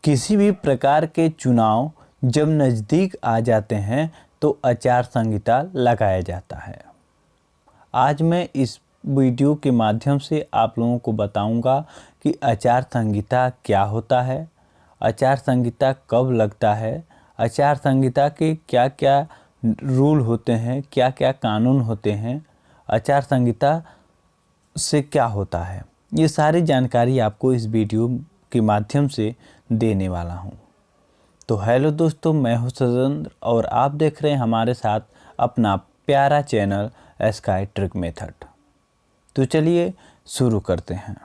किसी भी प्रकार के चुनाव जब नज़दीक आ जाते हैं तो आचार संहिता लगाया जाता है। आज मैं इस वीडियो के माध्यम से आप लोगों को बताऊंगा कि आचार संहिता क्या होता है, आचार संहिता कब लगता है, आचार संहिता के क्या क्या रूल होते हैं, क्या क्या कानून होते हैं, आचार संहिता से क्या होता है। ये सारी जानकारी आपको इस वीडियो के माध्यम से देने वाला हूँ। तो हेलो दोस्तों, मैं हूँ सजेंद्र और आप देख रहे हैं हमारे साथ अपना प्यारा चैनल स्काई ट्रिक मेथड। तो चलिए शुरू करते हैं।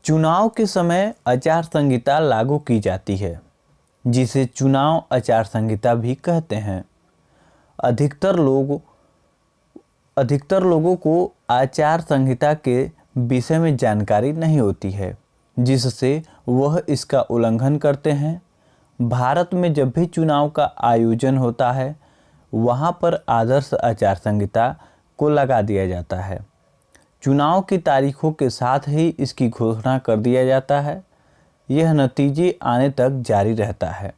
चुनाव के समय आचार संहिता लागू की जाती है, जिसे चुनाव आचार संहिता भी कहते हैं। अधिकतर लोगों को आचार संहिता के विषय में जानकारी नहीं होती है, जिससे वह इसका उल्लंघन करते हैं। भारत में जब भी चुनाव का आयोजन होता है, वहां पर आदर्श आचार संहिता को लगा दिया जाता है। चुनाव की तारीखों के साथ ही इसकी घोषणा कर दिया जाता है। यह नतीजे आने तक जारी रहता है।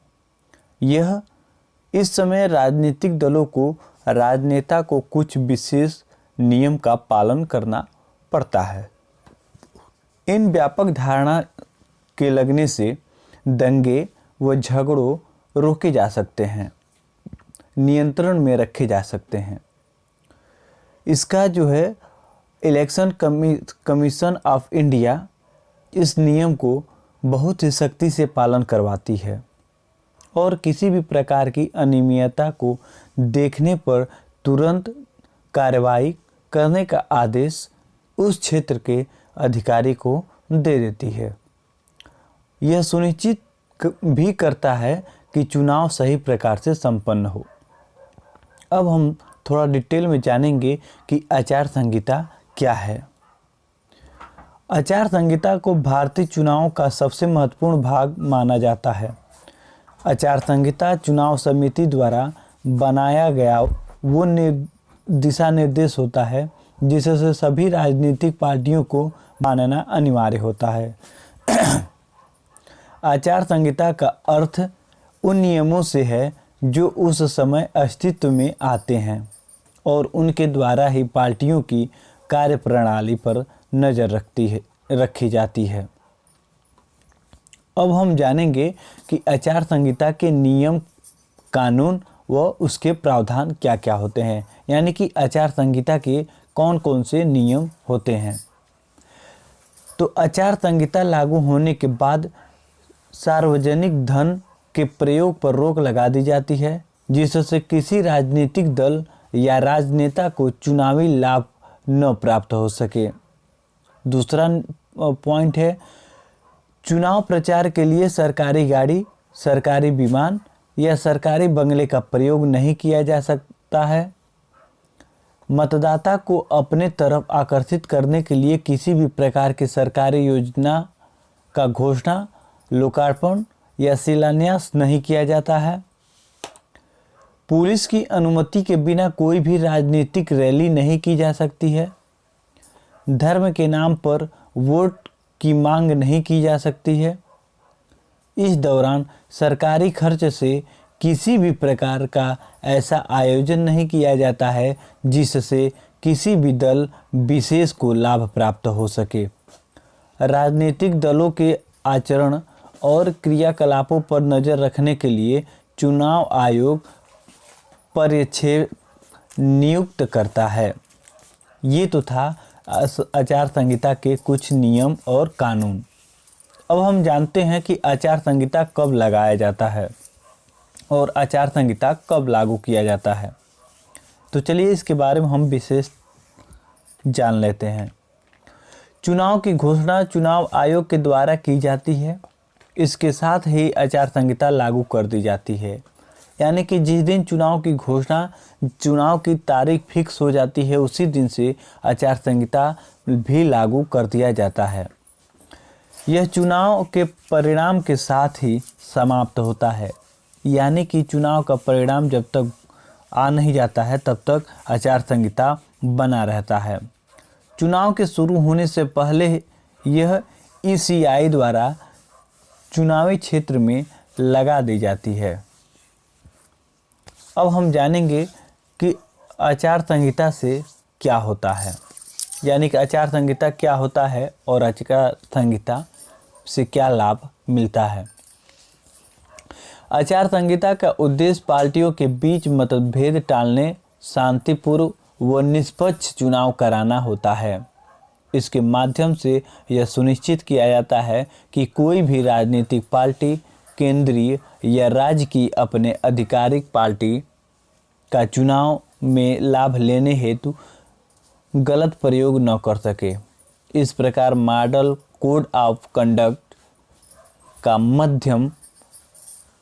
इस समय राजनीतिक दलों को राजनेता को कुछ विशेष नियम का पालन करना पड़ता है। इन व्यापक धारणा के लगने से दंगे व झगड़ों रोके जा सकते हैं, नियंत्रण में रखे जा सकते हैं। इसका इलेक्शन कमीशन ऑफ इंडिया इस नियम को बहुत ही सख्ती से पालन करवाती है और किसी भी प्रकार की अनियमितता को देखने पर तुरंत कार्रवाई करने का आदेश उस क्षेत्र के अधिकारी को दे देती है। यह सुनिश्चित भी करता है कि चुनाव सही प्रकार से संपन्न हो। अब हम थोड़ा डिटेल में जानेंगे कि आचार संहिता क्या है। आचार संहिता को भारतीय चुनाव का सबसे महत्वपूर्ण भाग माना जाता है। आचार संहिता चुनाव समिति द्वारा बनाया गया वो दिशा निर्देश होता है जिससे सभी राजनीतिक पार्टियों को मानना अनिवार्य होता है। आचार संहिता का अर्थ उन नियमों से है जो उस समय अस्तित्व में आते हैं और उनके द्वारा ही पार्टियों की कार्यप्रणाली पर नज़र रखी जाती है। अब हम जानेंगे कि आचार संहिता के नियम, कानून व उसके प्रावधान क्या क्या होते हैं, यानी कि आचार संहिता के कौन कौन से नियम होते हैं। तो आचार संहिता लागू होने के बाद सार्वजनिक धन के प्रयोग पर रोक लगा दी जाती है, जिससे किसी राजनीतिक दल या राजनेता को चुनावी लाभ न प्राप्त हो सके। दूसरा पॉइंट है, चुनाव प्रचार के लिए सरकारी गाड़ी, सरकारी विमान या सरकारी बंगले का प्रयोग नहीं किया जा सकता है। मतदाता को अपने तरफ आकर्षित करने के लिए किसी भी प्रकार की सरकारी योजना का घोषणा, लोकार्पण या शिलान्यास नहीं किया जाता है। पुलिस की अनुमति के बिना कोई भी राजनीतिक रैली नहीं की जा सकती है। धर्म के नाम पर वोट की मांग नहीं की जा सकती है। इस दौरान सरकारी खर्च से किसी भी प्रकार का ऐसा आयोजन नहीं किया जाता है जिससे किसी भी दल विशेष को लाभ प्राप्त हो सके। राजनीतिक दलों के आचरण और क्रियाकलापों पर नज़र रखने के लिए चुनाव आयोग पर्यवेक्षक नियुक्त करता है। ये तो था आचार संहिता के कुछ नियम और कानून। अब हम जानते हैं कि आचार संहिता कब लगाया जाता है और आचार संहिता कब लागू किया जाता है। तो चलिए इसके बारे में हम विशेष जान लेते हैं। चुनाव की घोषणा चुनाव आयोग के द्वारा की जाती है। इसके साथ ही आचार संहिता लागू कर दी जाती है, यानी कि जिस दिन चुनाव की घोषणा, चुनाव की तारीख फिक्स हो जाती है, उसी दिन से आचार संहिता भी लागू कर दिया जाता है। यह चुनाव के परिणाम के साथ ही समाप्त होता है, यानी कि चुनाव का परिणाम जब तक आ नहीं जाता है तब तक आचार संहिता बना रहता है। चुनाव के शुरू होने से पहले यह ईसीआई द्वारा चुनावी क्षेत्र में लगा दी जाती है। अब हम जानेंगे कि आचार संहिता से क्या होता है, यानी कि आचार संहिता क्या होता है और आचार संहिता से क्या लाभ मिलता है। आचार संहिता का उद्देश्य पार्टियों के बीच मतभेद टालने, शांतिपूर्ण व निष्पक्ष चुनाव कराना होता है। इसके माध्यम से यह सुनिश्चित किया जाता है कि कोई भी राजनीतिक पार्टी केंद्रीय या राज्य की अपने आधिकारिक पार्टी का चुनाव में लाभ लेने हेतु गलत प्रयोग न कर सके। इस प्रकार मॉडल कोड ऑफ कंडक्ट का माध्यम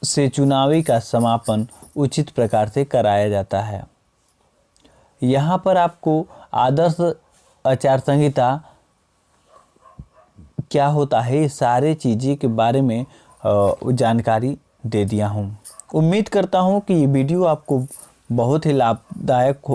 से चुनावी का समापन उचित प्रकार से कराया जाता है। यहाँ पर आपको आदर्श आचार संहिता क्या होता है, ये सारे चीज़ें के बारे में जानकारी दे दिया हूँ। उम्मीद करता हूँ कि ये वीडियो आपको बहुत ही लाभदायक